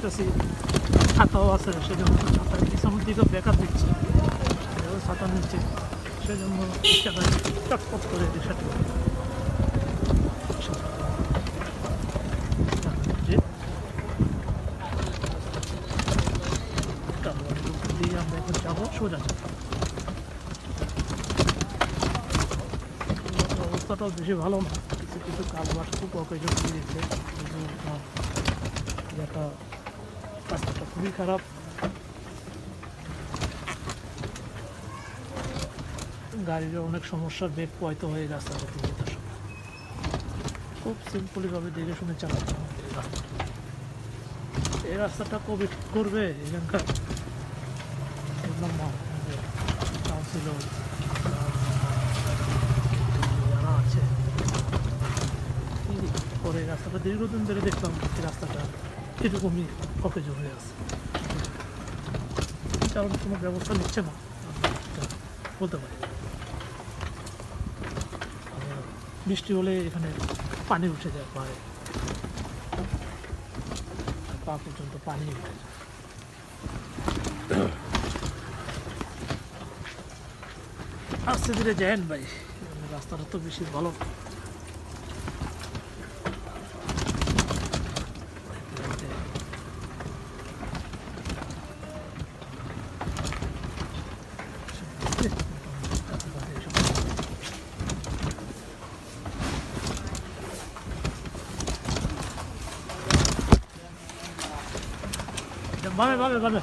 দেখতেছি ছাতাও আছে, সেজন্য ছাতার পিছনের দিকে ব্যাকআপ দিচ্ছে, ছাতা নিচ্ছে, সেজন্য রিক্সাটায় চটপট করে রিক্সাটি দিয়ে আমরা এখন যাবো সোজা যাবো। অবস্থাটাও বেশি ভালো না, কিছু কিছু কালভার্ট খুব অকেজন দিয়েছে, একটা রাস্তাটা খুবই খারাপ। গাড়ির অনেক সমস্যা, বেগ পয়তো হয়ে রাস্তাটা দিয়ে যেতে সময় খুব সিম্পলিভাবে দেখে শুনে চালাতে হবে। এই রাস্তাটা কবে ঠিক করবে এখানকার কাউন্সিলর যারা আছে, পরে রাস্তাটা দীর্ঘদিন ধরে দেখলাম এই রাস্তাটা এরকমই অকেজো হয়ে আছে, কারণ কোনো ব্যবস্থা নিচ্ছে না বলতে পারি। বৃষ্টি হলে এখানে পানি উঠে যায়, পায়ে পা পর্যন্ত পানি উঠে যায়। আস্তে ধীরে যায়েন ভাই, রাস্তাটা তো বেশি ভালো। বামে বামে বামে